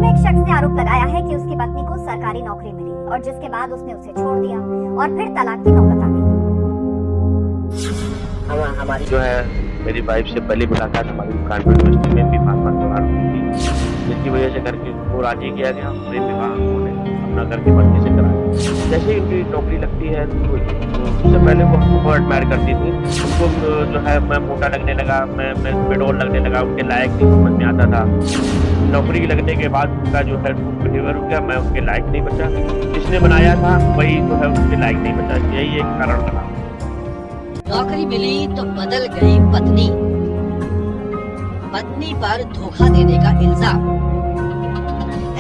में एक शख्स ने आरोप लगाया है कि उसकी पत्नी को सरकारी नौकरी मिली और जिसके बाद उसने उसे छोड़ दिया और फिर तलाक की नौबत आ गई। हमारी जो है मेरी वाइफ से पहली मुलाकात हमारी कानपुर यूनिवर्सिटी में भी फार्मा दौरान हुई थी, जिसकी वजह से करके वो राजी किया गया। प्रेम विवाह उन्होंने अपना घर की मर्जी से कराया। जैसे ही उनकी नौकरी लगती है तो उससे पहले वो हमको एडमायर करती थी। उनको जो है मैं मोटा लगने लगा, मैं बेडोल लगने लगा, उनके लायक नहीं समझ में आता था। नौकरी लगने के बाद उनका जो है बिहेवियर हो गया, मैं उनके लायक नहीं बचा। जिसने बनाया था वही जो है उसके लायक नहीं बचा। यही एक कारण बना। नौकरी मिली तो बदल गई पत्नी। पत्नी पर धोखा देने का इल्जाम।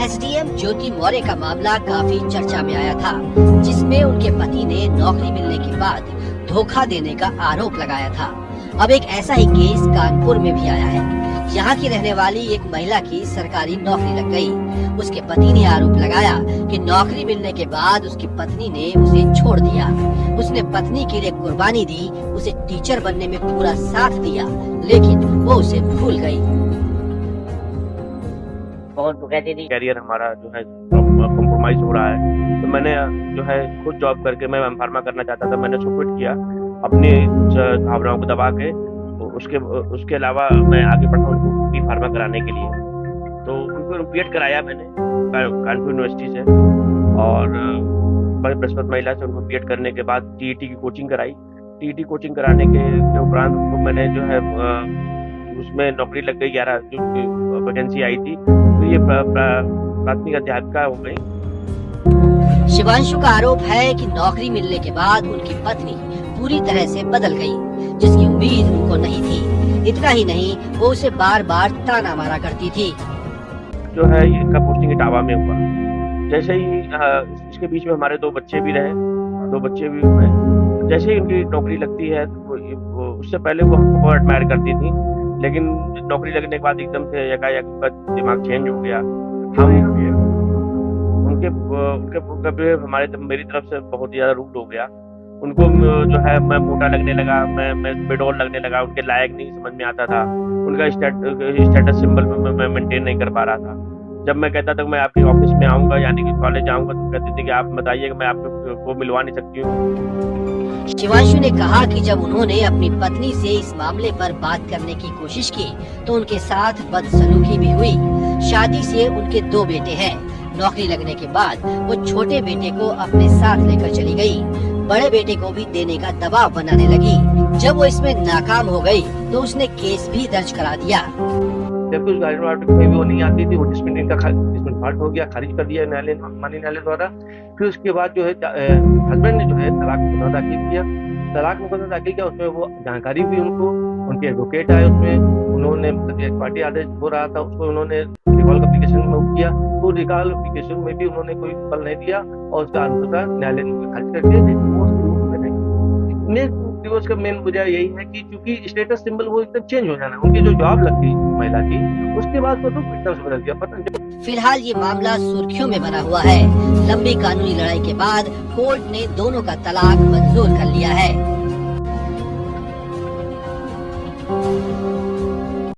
एसडीएम ज्योति मौर्य का मामला काफी चर्चा में आया था, जिसमें उनके पति ने नौकरी मिलने के बाद धोखा देने का आरोप लगाया था। अब एक ऐसा ही केस कानपुर में भी आया है। यहाँ की रहने वाली एक महिला की सरकारी नौकरी लग गई। उसके पति ने आरोप लगाया कि नौकरी मिलने के बाद उसकी पत्नी ने उसे छोड़ दिया। उसने पत्नी के लिए कुर्बानी दी, उसे टीचर बनने में पूरा साथ दिया, लेकिन वो उसे भूल गई। बहुत कहती थी कैरियर हमारा जो है कॉम्प्रोमाइज हो रहा है, तो मैंने जो है खुद जॉब करके मैं फार्मा करना चाहता था। मैंने उसको क्विट किया अपनी भावनाओं को दबा के। उसके अलावा मैं आगे बढ़ा उनको बी फार्मा कराने के लिए। तो उनको बीएड कराया मैंने कानपुर यूनिवर्सिटी से, और बृहस्पति महिला से उनको बीएड करने के बाद टीईटी की कोचिंग कराई। टीईटी कोचिंग कराने के उपरांत उनको मैंने जो है उसमें नौकरी लग गई। 11 जो वैकेंसी आई थी, तो ये प्राथमिक अध्यापिका हो गई। शिवांशु का आरोप है कि नौकरी मिलने के बाद उनकी पत्नी पूरी तरह से बदल गई, जिसकी उम्मीद उनको नहीं थी। इतना ही नहीं, वो उसे बार बार ताना मारा करती थी। जो है इनका पोस्टिंग इटावा में हुआ। जैसे ही इसके बीच में हमारे 2 बच्चे भी रहे, 2 बच्चे भी हुए। जैसे ही उनकी नौकरी लगती है तो उससे पहले वो हमको एडमायर करती थी, लेकिन नौकरी लगने के बाद एकदम से एकाएक उनका दिमाग चेंज हो गया। हम उनके हमारे मेरी तरफ से बहुत ज्यादा रूड हो गया। उनको जो है मैं मोटा लगने लगा, मैं बेडोल लगने लगा, उनके लायक नहीं समझ में आता था। उनका स्टेटस सिंबल मैं मेंटेन नहीं कर पा रहा था। जब मैं कहता था मैं आपके ऑफिस में आऊंगा, यानी कि कॉलेज आऊंगा, तो कहते थे कि आप बताइए, मैं आपको मिलवा नहीं सकती हूँ। शिवांशु ने कहा कि जब उन्होंने अपनी पत्नी से इस मामले पर बात करने की कोशिश की तो उनके साथ बदसलूकी भी हुई। शादी से उनके 2 बेटे हैं। नौकरी लगने के बाद वो छोटे बेटे को अपने साथ लेकर चली गई। बड़े बेटे को भी देने का दबाव बनाने लगी। जब वो इसमें नाकाम हो गई तो उसने केस भी दर्ज करा दिया। जबकि उस गाइड में भी वो नहीं आती थी, वो डिसमिस फाल्ट हो गया, खारिज कर दिया माननीय न्यायालय द्वारा। फिर उसके बाद जो है हस्बैंड ने जो है तलाक मुकदमा दाखिल किया। तलाक मुकदमा दाखिल किया, उसमें वो जानकारी भी उनको, उनके एडवोकेट आए, उसमें उन्होंने एक पार्टी आदेश हो रहा था, उसको उन्होंने रिकॉल एप्लीकेशन में किया। तो रिकॉल एप्लीकेशन में भी उन्होंने कोई फल नहीं दिया और उसका अनुसार न्यायालय ने खारिज कर दिया। डिवोर्स का मेन वजह यही है कि क्योंकि स्टेटस सिंबल वो एकदम चेंज हो जाना, उनकी जो जॉब लगती महिला की, उसके बाद तो एकदम से बदल गया। फिलहाल ये मामला सुर्खियों में बना हुआ है। लंबी कानूनी लड़ाई के बाद कोर्ट ने दोनों का तलाक मंजूर कर लिया है।